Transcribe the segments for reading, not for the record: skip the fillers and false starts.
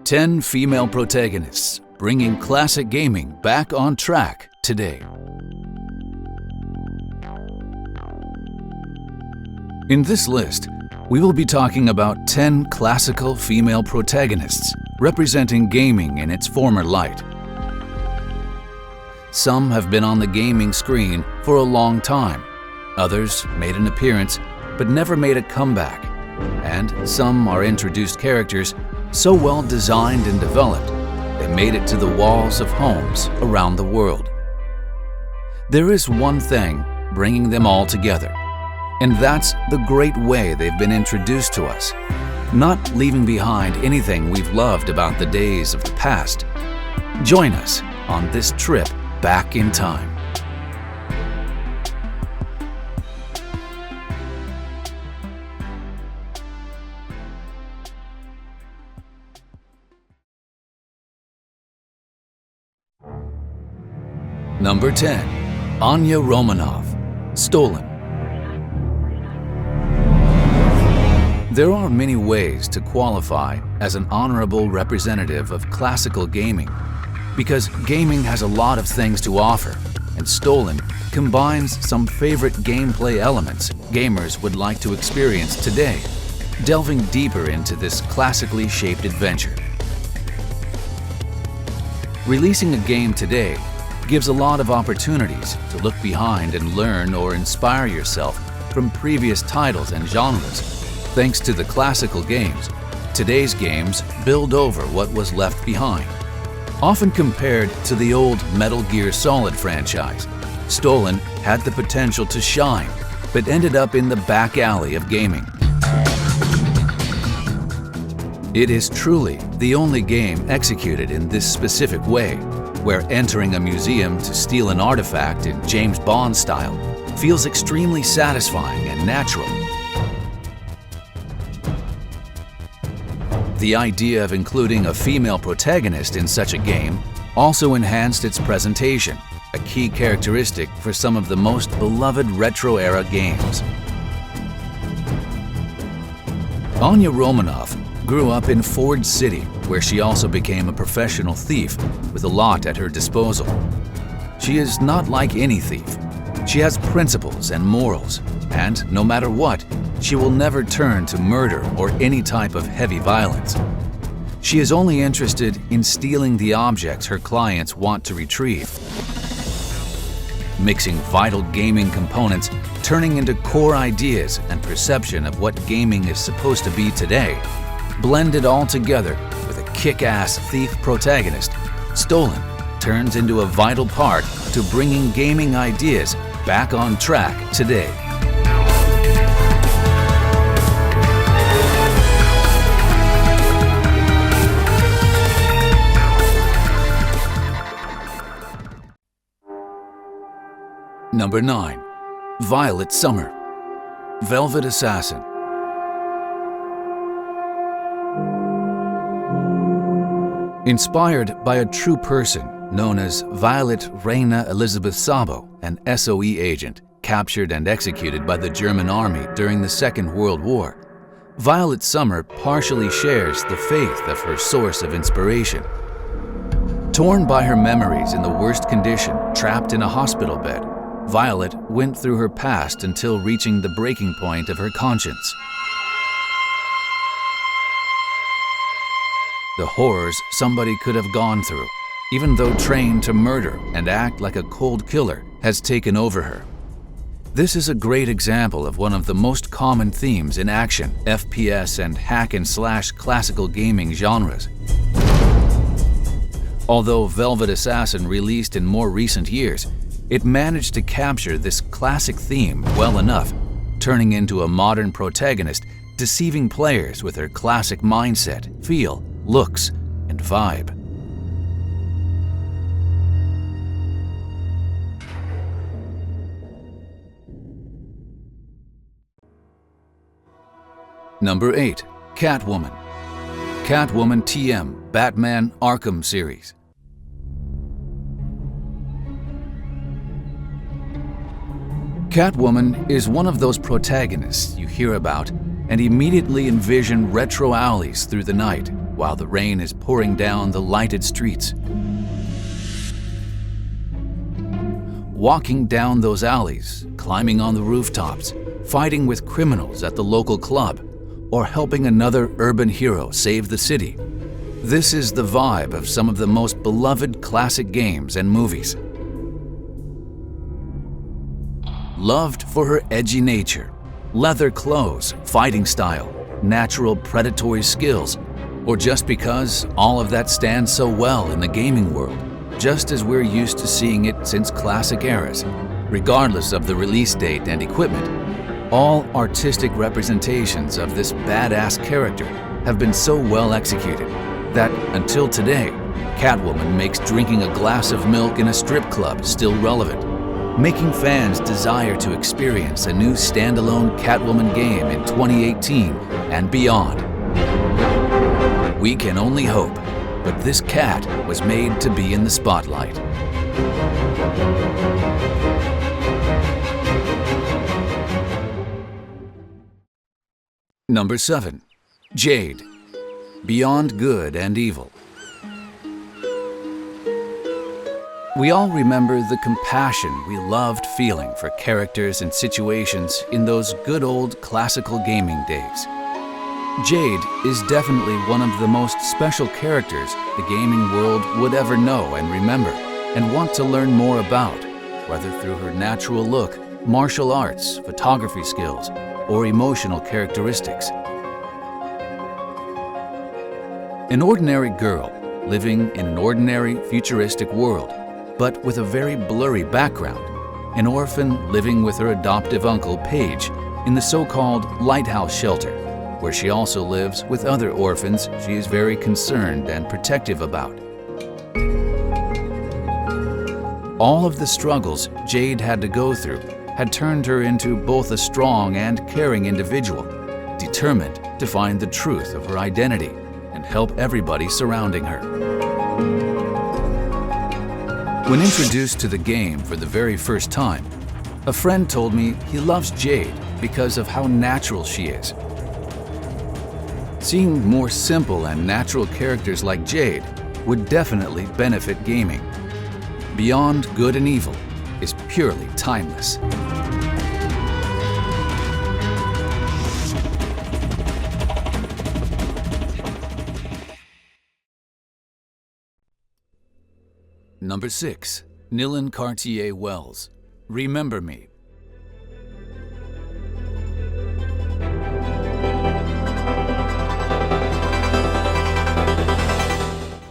10 female protagonists bringing classic gaming back on track today. In this list, we will be talking about 10 classical female protagonists representing gaming in its former light. Some have been on the gaming screen for a long time, others made an appearance but never made a comeback, and some are introduced characters so well designed and developed they made it to the walls of homes around the world. There is one thing bringing them all together, and that's the great way they've been introduced to us, not leaving behind anything we've loved about the days of the past. Join us on this trip back in time. Number 10. Anya Romanov, Stolen. There are many ways to qualify as an honorable representative of classical gaming, because gaming has a lot of things to offer, and Stolen combines some favorite gameplay elements gamers would like to experience today, delving deeper into this classically shaped adventure. Releasing a game today gives a lot of opportunities to look behind and learn or inspire yourself from previous titles and genres. Thanks to the classical games, today's games build over what was left behind. Often compared to the old Metal Gear Solid franchise, Stolen had the potential to shine, but ended up in the back alley of gaming. It is truly the only game executed in this specific way, where entering a museum to steal an artifact in James Bond style feels extremely satisfying and natural. The idea of including a female protagonist in such a game also enhanced its presentation, a key characteristic for some of the most beloved retro-era games. Anya Romanov grew up in Ford City, where she also became a professional thief with a lot at her disposal. She is not like any thief. She has principles and morals, and no matter what, she will never turn to murder or any type of heavy violence. She is only interested in stealing the objects her clients want to retrieve. Mixing vital gaming components, turning into core ideas and perception of what gaming is supposed to be today, blended all together with a kick-ass thief protagonist, Stolen turns into a vital part to bringing gaming ideas back on track today. Number 9. Violette Summer, Velvetassassin. Inspired by a true person known as Violette Rayne Elizabeth Sabo, an SOE agent captured and executed by the German army during the Second World War, Violette Summer partially shares the faith of her source of inspiration. Torn by her memories in the worst condition, trapped in a hospital bed, Violette went through her past until reaching the breaking point of her conscience. The horrors somebody could have gone through, even though trained to murder and act like a cold killer, has taken over her. This is a great example of one of the most common themes in action, FPS, and hack-and-slash classical gaming genres. Although Velvetassassin released in more recent years, it managed to capture this classic theme well enough, turning into a modern protagonist, deceiving players with her classic mindset, feel, looks, and vibe. Number 8. Catwoman, Catwoman TM, Batman Arkham series. Catwoman is one of those protagonists you hear about and immediately envision retro alleys through the night, while the rain is pouring down the lighted streets. Walking down those alleys, climbing on the rooftops, fighting with criminals at the local club, or helping another urban hero save the city. This is the vibe of some of the most beloved classic games and movies. Loved for her edgy nature, leather clothes, fighting style, natural predatory skills, or just because all of that stands so well in the gaming world, just as we're used to seeing it since classic eras, regardless of the release date and equipment. All artistic representations of this badass character have been so well executed that, until today, Catwoman makes drinking a glass of milk in a strip club still relevant, making fans desire to experience a new standalone Catwoman game in 2018 and beyond. We can only hope, but this cat was made to be in the spotlight. Number 7. Jade, Beyond Good and Evil. We all remember the compassion we loved feeling for characters and situations in those good old classical gaming days. Jade is definitely one of the most special characters the gaming world would ever know and remember and want to learn more about, whether through her natural look, martial arts, photography skills, or emotional characteristics. An ordinary girl living in an ordinary futuristic world, but with a very blurry background. An orphan living with her adoptive uncle, Paige, in the so-called lighthouse shelter, where she also lives with other orphans she is very concerned and protective about. All of the struggles Jade had to go through had turned her into both a strong and caring individual, determined to find the truth of her identity and help everybody surrounding her. When introduced to the game for the very first time, a friend told me he loves Jade because of how natural she is. Seeing more simple and natural characters like Jade would definitely benefit gaming. Beyond Good and Evil is purely timeless. Number 6. Nilin Cartier-Wells, Remember Me.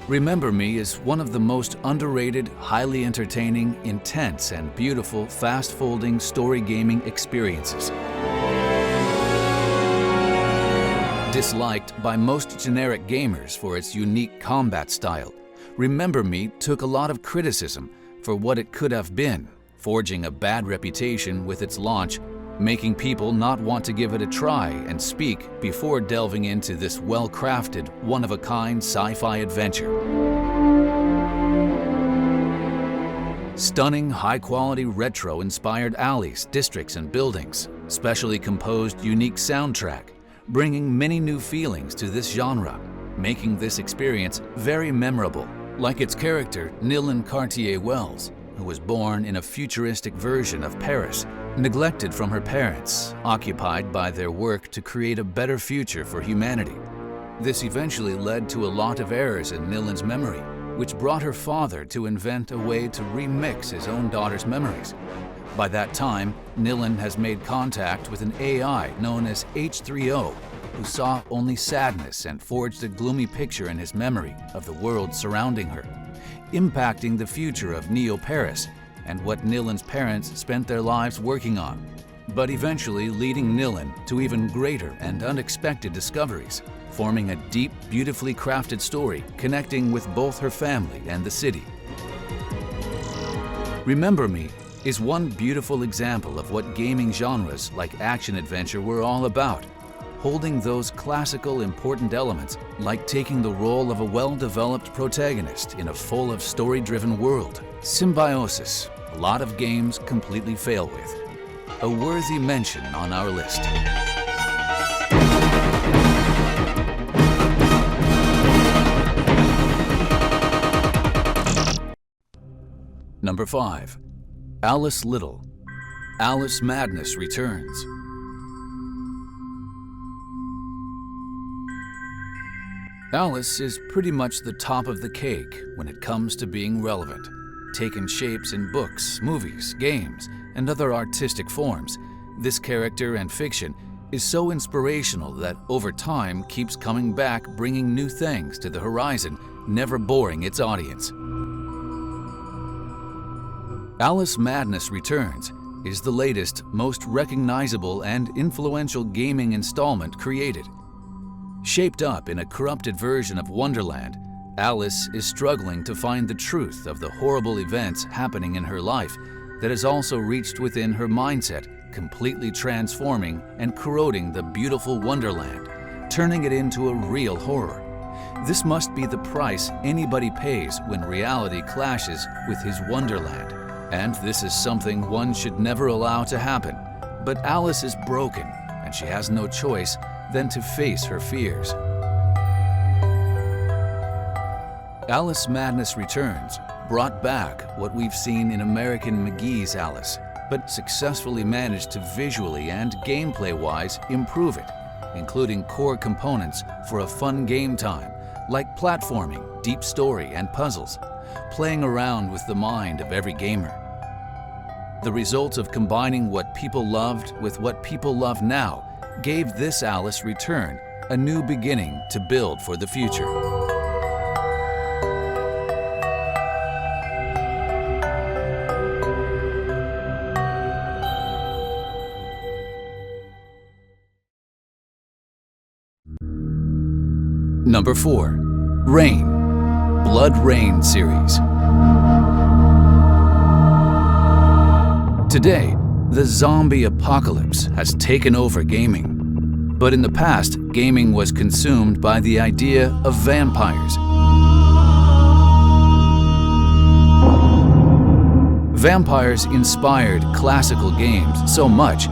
Remember Me is one of the most underrated, highly entertaining, intense, and beautiful fast-folding story gaming experiences. Disliked by most generic gamers for its unique combat style, Remember Me took a lot of criticism for what it could have been, forging a bad reputation with its launch, making people not want to give it a try and speak before delving into this well-crafted, one-of-a-kind sci-fi adventure. Stunning, high-quality, retro-inspired alleys, districts, and buildings, specially composed, unique soundtrack, bringing many new feelings to this genre, making this experience very memorable. Like its character, Nilin Cartier-Wells, who was born in a futuristic version of Paris, neglected from her parents, occupied by their work to create a better future for humanity. This eventually led to a lot of errors in Nilin's memory, which brought her father to invent a way to remix his own daughter's memories. By that time, Nilin has made contact with an AI known as H3O, who saw only sadness and forged a gloomy picture in his memory of the world surrounding her, impacting the future of Neo-Paris and what Nilin's parents spent their lives working on, but eventually leading Nilin to even greater and unexpected discoveries, forming a deep, beautifully crafted story connecting with both her family and the city. Remember Me is one beautiful example of what gaming genres like action-adventure were all about, holding those classical important elements like taking the role of a well-developed protagonist in a full of story-driven world. Symbiosis, a lot of games completely fail with. A worthy mention on our list. Number 5. Alice Little. Alice Madness Returns. Alice is pretty much the top of the cake when it comes to being relevant, taking shapes in books, movies, games, and other artistic forms. This character and fiction is so inspirational that over time keeps coming back, bringing new things to the horizon, never boring its audience. Alice Madness Returns is the latest, most recognizable and influential gaming installment created. Shaped up in a corrupted version of Wonderland, Alice is struggling to find the truth of the horrible events happening in her life that has also reached within her mindset, completely transforming and corroding the beautiful Wonderland, turning it into a real horror. This must be the price anybody pays when reality clashes with his Wonderland, and this is something one should never allow to happen. But Alice is broken, and she has no choice than to face her fears. Alice Madness Returns brought back what we've seen in American McGee's Alice, but successfully managed to visually and gameplay-wise improve it, including core components for a fun game time, like platforming, deep story, and puzzles, playing around with the mind of every gamer. The result of combining what people loved with what people love now gave this Alice Return a new beginning to build for the future. Number 4. Rayne, BloodRayne series. Today, the zombie apocalypse has taken over gaming. But in the past, gaming was consumed by the idea of vampires. Vampires inspired classical games so much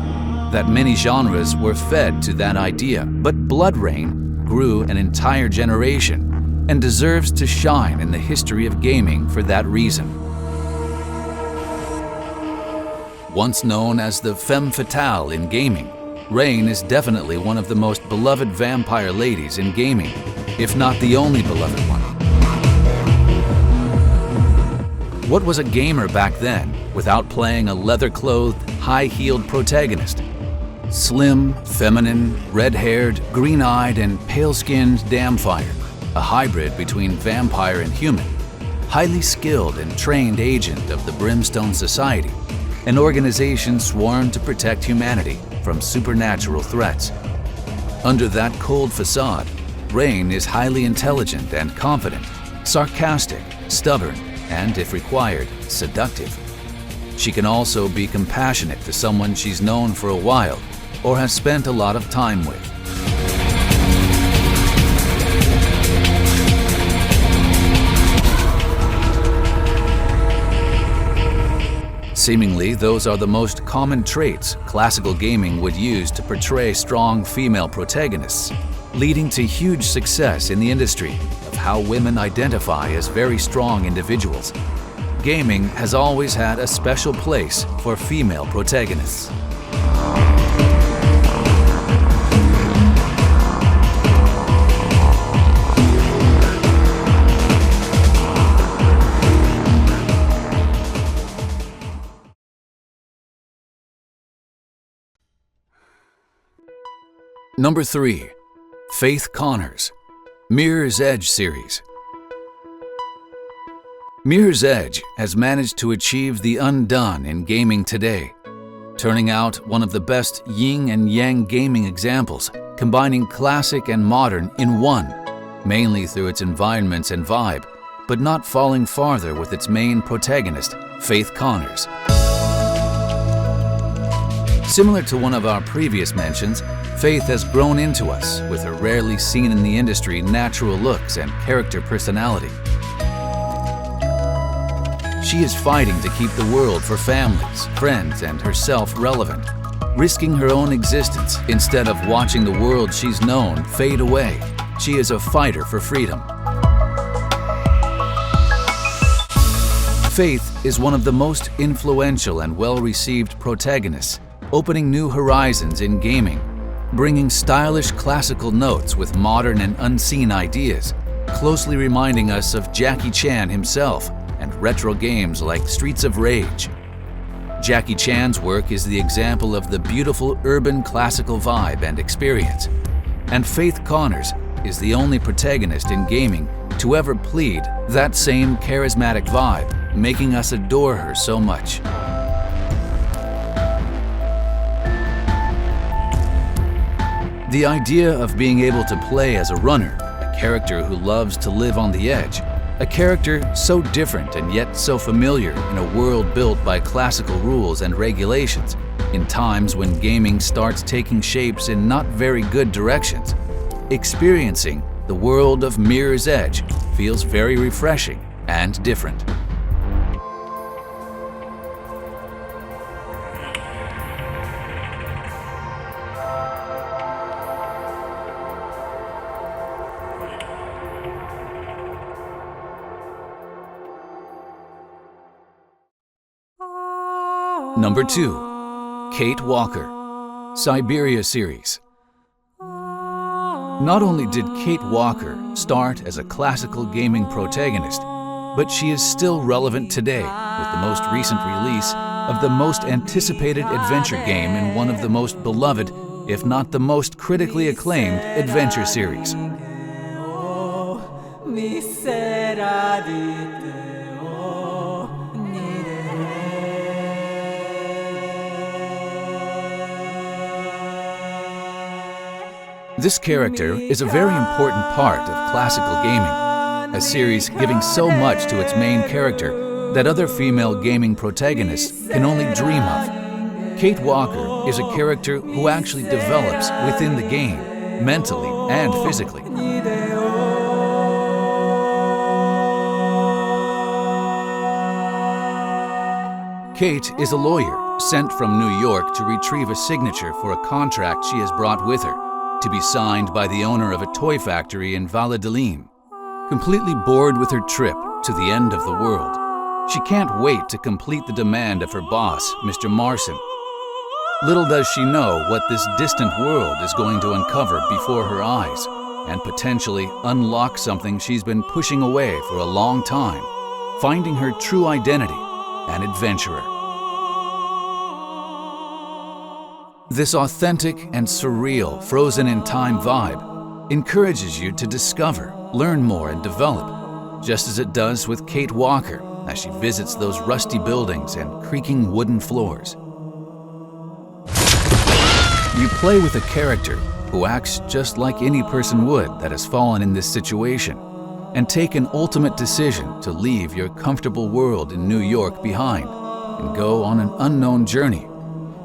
that many genres were fed to that idea, but BloodRayne grew an entire generation and deserves to shine in the history of gaming for that reason. Once known as the femme fatale in gaming, Rayne is definitely one of the most beloved vampire ladies in gaming, if not the only beloved one. What was a gamer back then without playing a leather-clothed, high-heeled protagonist? Slim, feminine, red-haired, green-eyed, and pale-skinned Damfire, a hybrid between vampire and human, highly skilled and trained agent of the Brimstone Society, an organization sworn to protect humanity from supernatural threats. Under that cold facade, Rayne is highly intelligent and confident, sarcastic, stubborn, and, if required, seductive. She can also be compassionate to someone she's known for a while or has spent a lot of time with. Seemingly, those are the most common traits classical gaming would use to portray strong female protagonists, leading to huge success in the industry of how women identify as very strong individuals. Gaming has always had a special place for female protagonists. Number 3. Faith Connors, Mirror's Edge series. Mirror's Edge has managed to achieve the undone in gaming today, turning out one of the best yin and yang gaming examples, combining classic and modern in one, mainly through its environments and vibe, but not falling farther with its main protagonist, Faith Connors. Similar to one of our previous mentions, Faith has grown into us with her rarely seen in the industry natural looks and character personality. She is fighting to keep the world for families, friends, and herself relevant, risking her own existence instead of watching the world she's known fade away. She is a fighter for freedom. Faith is one of the most influential and well-received protagonists, opening new horizons in gaming, bringing stylish classical notes with modern and unseen ideas, closely reminding us of Jackie Chan himself and retro games like Streets of Rage. Jackie Chan's work is the example of the beautiful urban classical vibe and experience, and Faith Connors is the only protagonist in gaming to ever plead that same charismatic vibe, making us adore her so much. The idea of being able to play as a runner, a character who loves to live on the edge, a character so different and yet so familiar in a world built by classical rules and regulations, in times when gaming starts taking shapes in not very good directions, experiencing the world of Mirror's Edge feels very refreshing and different. Number 2. Kate Walker, Syberia series. Not only did Kate Walker start as a classical gaming protagonist, but she is still relevant today with the most recent release of the most anticipated adventure game in one of the most beloved, if not the most critically acclaimed, adventure series. This character is a very important part of classical gaming, a series giving so much to its main character that other female gaming protagonists can only dream of. Kate Walker is a character who actually develops within the game, mentally and physically. Kate is a lawyer sent from New York to retrieve a signature for a contract she has brought with her, to be signed by the owner of a toy factory in Violette. Completely bored with her trip to the end of the world, she can't wait to complete the demand of her boss, Mr. Marson. Little does she know what this distant world is going to uncover before her eyes and potentially unlock something she's been pushing away for a long time, finding her true identity, an adventurer. This authentic and surreal, frozen-in-time vibe encourages you to discover, learn more, and develop, just as it does with Kate Walker as she visits those rusty buildings and creaking wooden floors. You play with a character who acts just like any person would that has fallen in this situation, and take an ultimate decision to leave your comfortable world in New York behind and go on an unknown journey,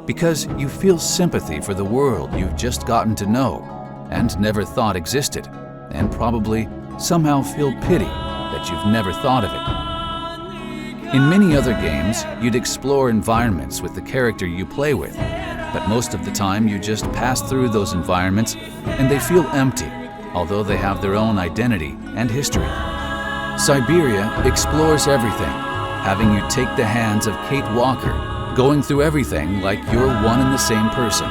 because you feel sympathy for the world you've just gotten to know and never thought existed, and probably somehow feel pity that you've never thought of it. In many other games, you'd explore environments with the character you play with, but most of the time you just pass through those environments and they feel empty, although they have their own identity and history. Syberia explores everything, having you take the hands of Kate Walker, going through everything like you're one and the same person.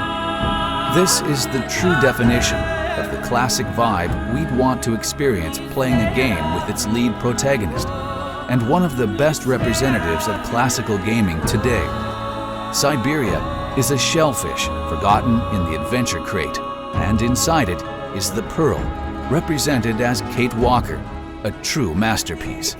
This is the true definition of the classic vibe we'd want to experience playing a game with its lead protagonist, and one of the best representatives of classical gaming today. Syberia is a shellfish forgotten in the adventure crate, and inside it is the pearl, represented as Kate Walker, a true masterpiece.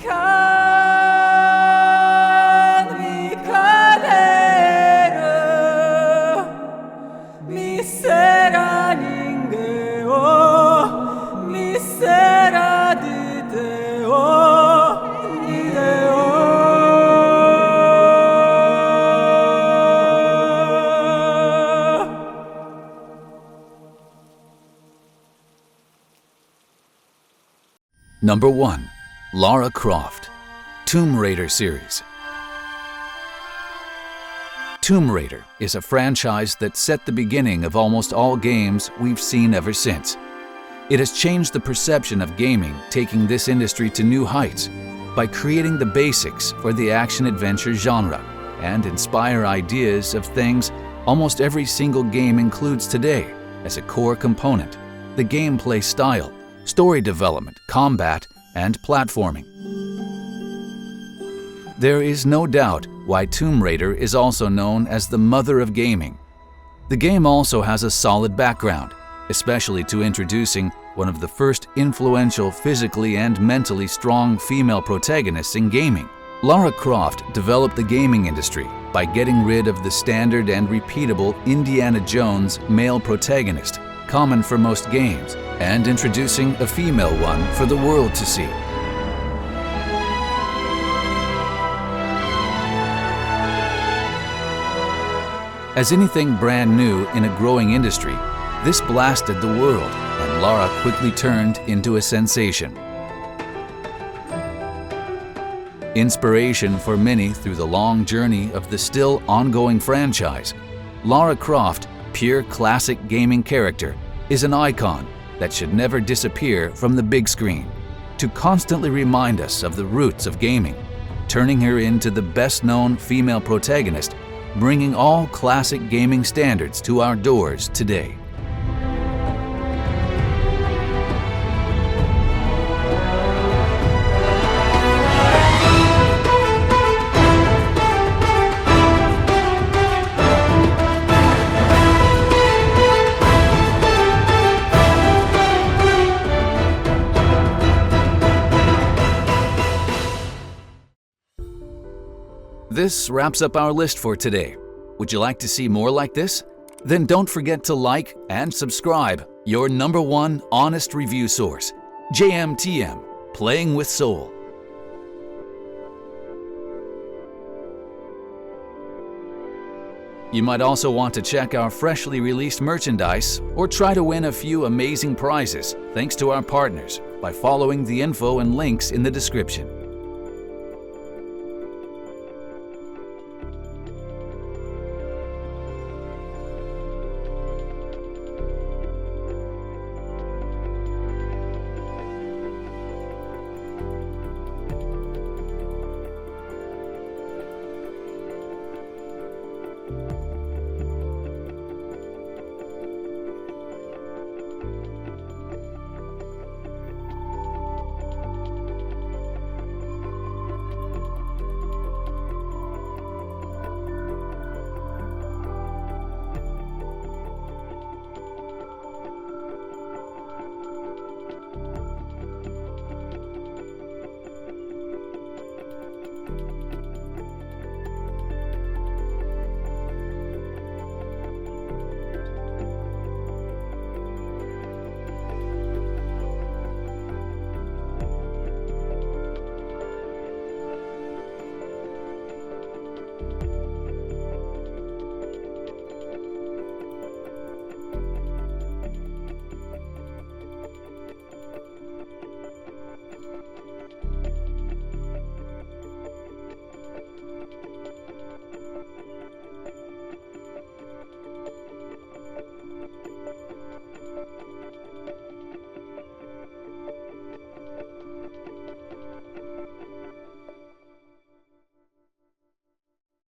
Number 1. Lara Croft, Tomb Raider series. Tomb Raider is a franchise that set the beginning of almost all games we've seen ever since. It has changed the perception of gaming, taking this industry to new heights by creating the basics for the action-adventure genre and inspire ideas of things almost every single game includes today as a core component: the gameplay style, story development, combat, and platforming. There is no doubt why Tomb Raider is also known as the mother of gaming. The game also has a solid background, especially to introducing one of the first influential physically and mentally strong female protagonists in gaming. Lara Croft developed the gaming industry by getting rid of the standard and repeatable Indiana Jones male protagonist, common for most games, and introducing a female one for the world to see. As anything brand new in a growing industry, this blasted the world, and Lara quickly turned into a sensation. Inspiration for many through the long journey of the still ongoing franchise, Lara Croft, pure classic gaming character, is an icon that should never disappear from the big screen, to constantly remind us of the roots of gaming, turning her into the best-known female protagonist, bringing all classic gaming standards to our doors today. This wraps up our list for today. Would you like to see more like this? Then don't forget to like and subscribe, your #1 honest review source, JMTM, Playing with Soul. You might also want to check our freshly released merchandise or try to win a few amazing prizes thanks to our partners by following the info and links in the description.